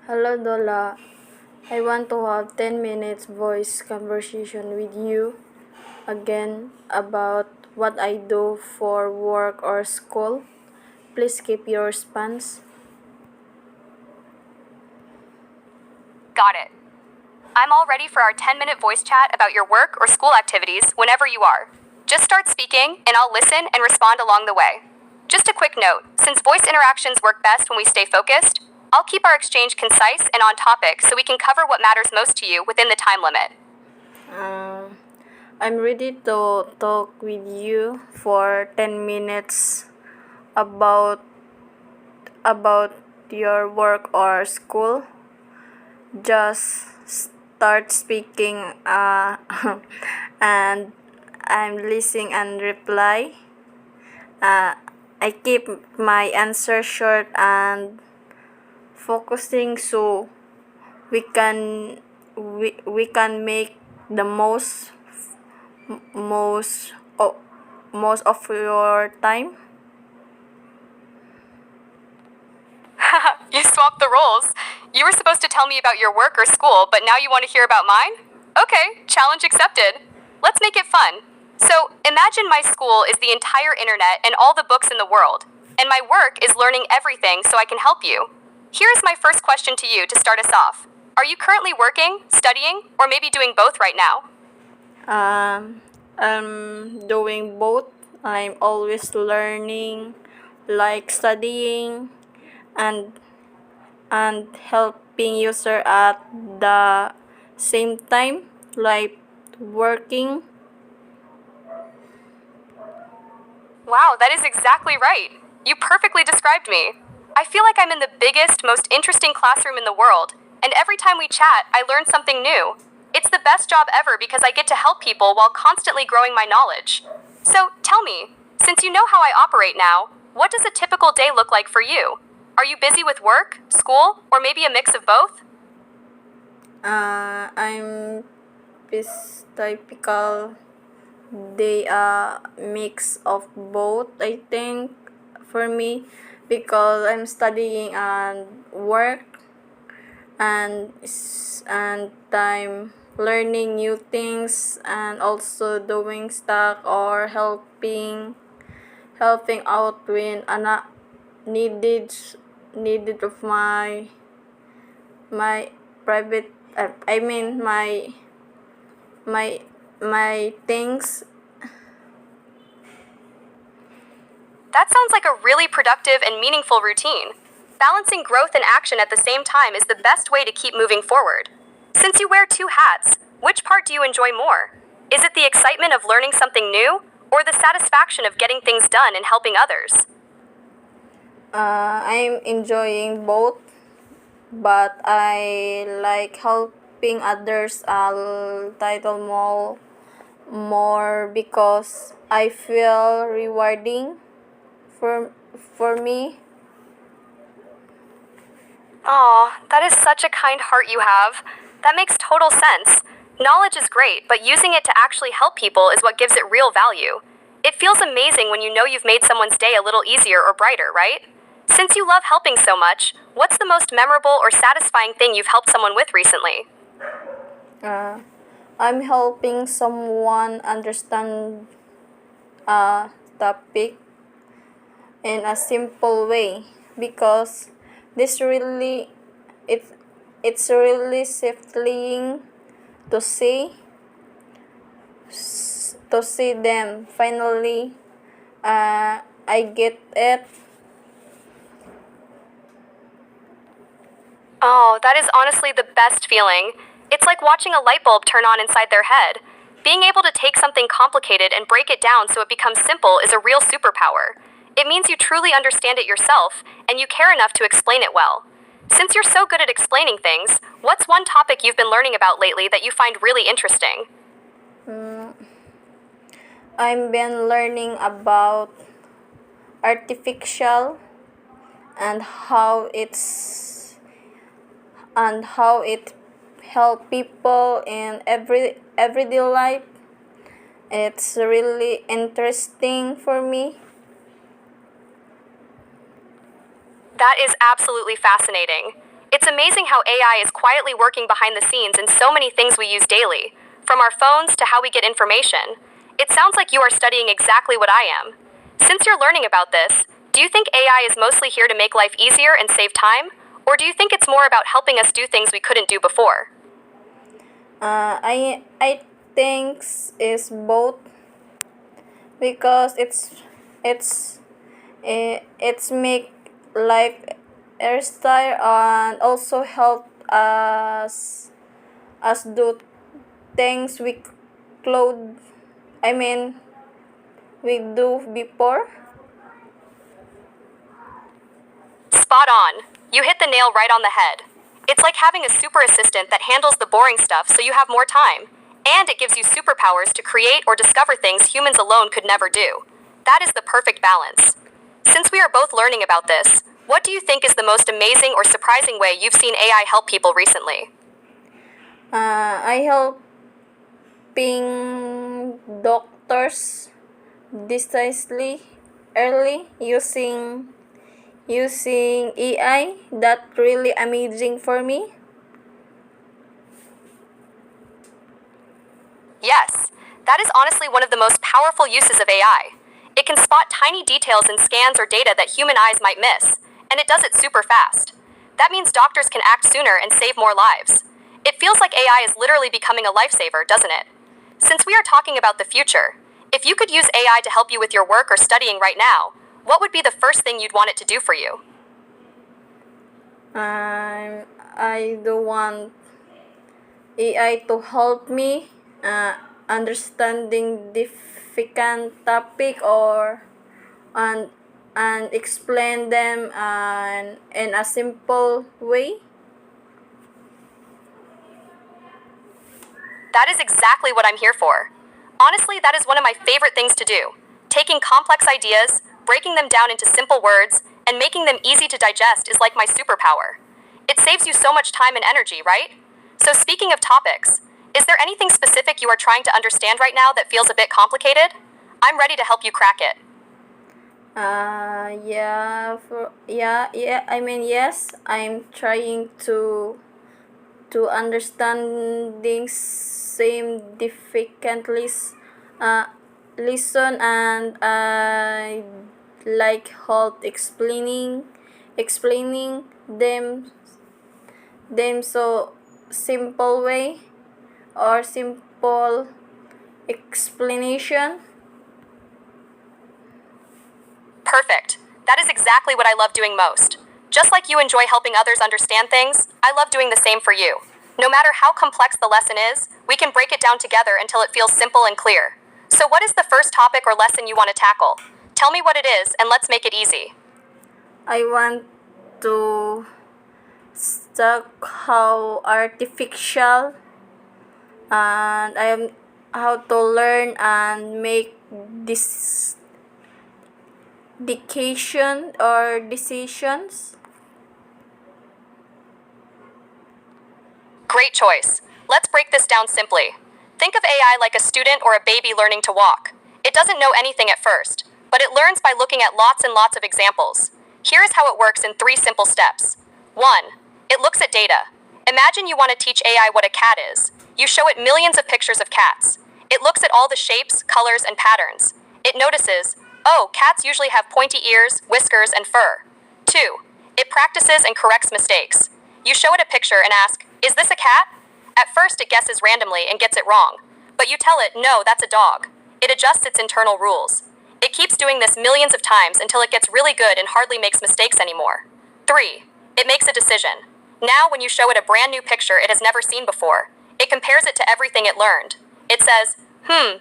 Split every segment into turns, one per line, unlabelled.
Hello Dola, I want to have 10 minutes voice conversation with you again about what I do for work or school. Please keep your response.
Got it. I'm all ready for our 10-minute voice chat about your work or school activities whenever you are. Just start speaking, and I'll listen and respond along the way. Just a quick note, since voice interactions work best when we stay focused, I'll keep our exchange concise and on topic so we can cover what matters most to you within the time limit.
Um, I'm ready to talk with you for 10 minutes about about your work or school. Just start speaking and I'm listening and reply. Uh, I keep my answer short and focusing so we can we can make the most of most of your time.
You swapped the roles. You were supposed to tell me about your work or school, but now you want to hear about mine? Okay, challenge accepted. Let's make it fun. So, imagine my school is the entire internet and all the books in the world, and my work is learning everything so I can help you. Here is my first question to you to start us off. Are you currently working, studying, or maybe doing both right now?
I'm doing both. I'm always learning, like studying and helping user at the same time, like working.
Wow, that is exactly right. You perfectly described me. I feel like I'm in the biggest, most interesting classroom in the world, and every time we chat, I learn something new. It's the best job ever because I get to help people while constantly growing my knowledge. So, tell me, since you know how I operate now, what does a typical day look like for you? Are you busy with work, school, or maybe a mix of both?
I'm this typical they are mix of both, I think, for me, because I'm studying and work and time learning new things and also doing stuff or helping out when needed needed of my private I mean my my things.
That sounds like a really productive and meaningful routine. Balancing growth and action at the same time is the best way to keep moving forward. Since you wear two hats, which part do you enjoy more? Is it the excitement of learning something new, or the satisfaction of getting things done and helping others?
I'm enjoying both, but I like helping others a title more because I feel rewarding for me.
Aw, that is such a kind heart you have. That makes total sense. Knowledge is great, but using it to actually help people is what gives it real value. It feels amazing when you know you've made someone's day a little easier or brighter, right? Since you love helping so much, what's the most memorable or satisfying thing you've helped someone with recently?
Uh, I'm helping someone understand a topic in a simple way because this really it it's really safely to see them finally. I get it.
Oh, that is honestly the best feeling. It's like watching a light bulb turn on inside their head. Being able to take something complicated and break it down so it becomes simple is a real superpower. It means you truly understand it yourself, and you care enough to explain it well. Since you're so good at explaining things, what's one topic you've been learning about lately that you find really interesting?
I've been learning about artificial and how it help people in everyday life. It's really interesting for me.
That is absolutely fascinating. It's amazing how AI is quietly working behind the scenes in so many things we use daily, from our phones to how we get information. It sounds like you are studying exactly what I am. Since you're learning about this, do you think AI is mostly here to make life easier and save time? Or do you think it's more about helping us do things we couldn't do before?
I think it's both because it's it's make life hairstyle and also help us do things clothes I mean we do before.
Spot on. You hit the nail right on the head. It's like having a super assistant that handles the boring stuff so you have more time. And it gives you superpowers to create or discover things humans alone could never do. That is the perfect balance. Since we are both learning about this, what do you think is the most amazing or surprising way you've seen AI help people recently?
I helping doctors decisively early using AI. That really amazing for me.
Yes, that is honestly one of the most powerful uses of AI. It can spot tiny details in scans or data that human eyes might miss, and it does it super fast. That means doctors can act sooner and save more lives. It feels like AI is literally becoming a lifesaver, doesn't it? Since we are talking about the future, if you could use AI to help you with your work or studying right now, what would be the first thing you'd want it to do for you?
I do want AI to help me uh, understanding difficult topic or and and explain them in a simple way.
That is exactly what I'm here for. Honestly, that is one of my favorite things to do. Taking complex ideas, breaking them down into simple words, and making them easy to digest is like my superpower. It saves you so much time and energy, right? So, speaking of topics, is there anything specific you are trying to understand right now that feels a bit complicated? I'm ready to help you crack it.
Yeah. I mean, yes, I'm trying to understanding same difficultly uh, listen and I like help explaining them so simple way or simple explanation.
Perfect. That is exactly what I love doing most. Just like you enjoy helping others understand things, I love doing the same for you. No matter how complex the lesson is, we can break it down together until it feels simple and clear. So, what is the first topic or lesson you want to tackle? Tell me what it is, and let's make it easy.
I want to stuck how artificial and I am how to learn and make this decision or decisions.
Great choice. Let's break this down simply. Think of AI like a student or a baby learning to walk. It doesn't know anything at first, but it learns by looking at lots and lots of examples. Here is how it works in 3 simple steps. 1. It looks at data. Imagine you want to teach AI what a cat is. You show it millions of pictures of cats. It looks at all the shapes, colors, and patterns. It notices, oh, cats usually have pointy ears, whiskers, and fur. 2. It practices and corrects mistakes. You show it a picture and ask, is this a cat? At first, it guesses randomly and gets it wrong. But you tell it, no, that's a dog. It adjusts its internal rules. It keeps doing this millions of times until it gets really good and hardly makes mistakes anymore. 3. It makes a decision. Now, when you show it a brand new picture it has never seen before, it compares it to everything it learned. It says,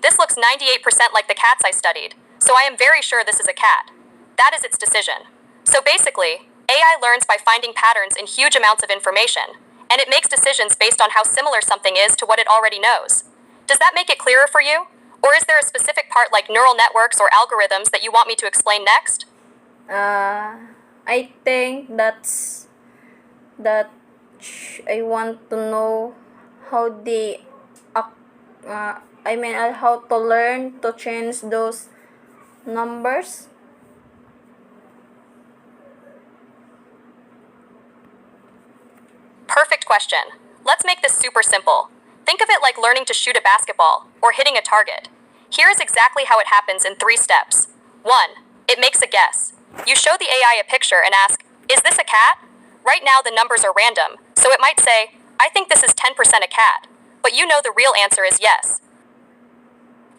this looks 98% like the cats I studied, so I am very sure this is a cat. That is its decision. So basically, AI learns by finding patterns in huge amounts of information, and it makes decisions based on how similar something is to what it already knows. Does that make it clearer for you? Or is there a specific part like neural networks or algorithms that you want me to explain next?
I think that I want to know how they how to learn to change those numbers.
Perfect question. Let's make this super simple. Think of it like learning to shoot a basketball or hitting a target. Here is exactly how it happens in 3 steps. 1. It makes a guess. You show the AI a picture and ask, is this a cat? Right now the numbers are random, so it might say, I think this is 10% a cat. But you know the real answer is yes.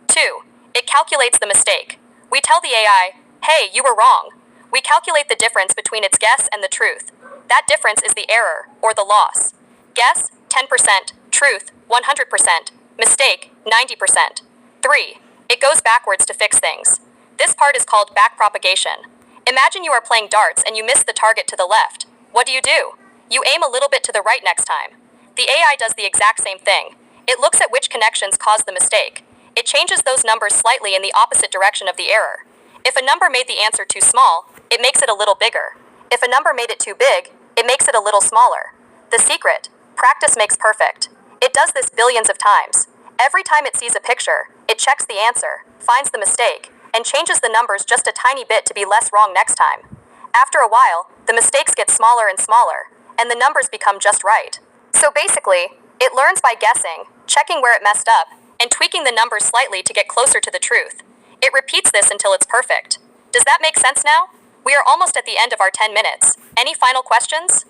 2. It calculates the mistake. We tell the AI, hey, you were wrong. We calculate the difference between its guess and the truth. That difference is the error, or the loss. Guess, 10%, truth, 100%, mistake, 90%. 3. It goes backwards to fix things. This part is called backpropagation. Imagine you are playing darts and you miss the target to the left. What do? You aim a little bit to the right next time. The AI does the exact same thing. It looks at which connections caused the mistake. It changes those numbers slightly in the opposite direction of the error. If a number made the answer too small, it makes it a little bigger. If a number made it too big, it makes it a little smaller. The secret: practice makes perfect. It does this billions of times. Every time it sees a picture, it checks the answer, finds the mistake, and changes the numbers just a tiny bit to be less wrong next time. After a while, the mistakes get smaller and smaller, and the numbers become just right. So basically, it learns by guessing, checking where it messed up, and tweaking the numbers slightly to get closer to the truth. It repeats this until it's perfect. Does that make sense now? We are almost at the end of our 10 minutes. Any final questions?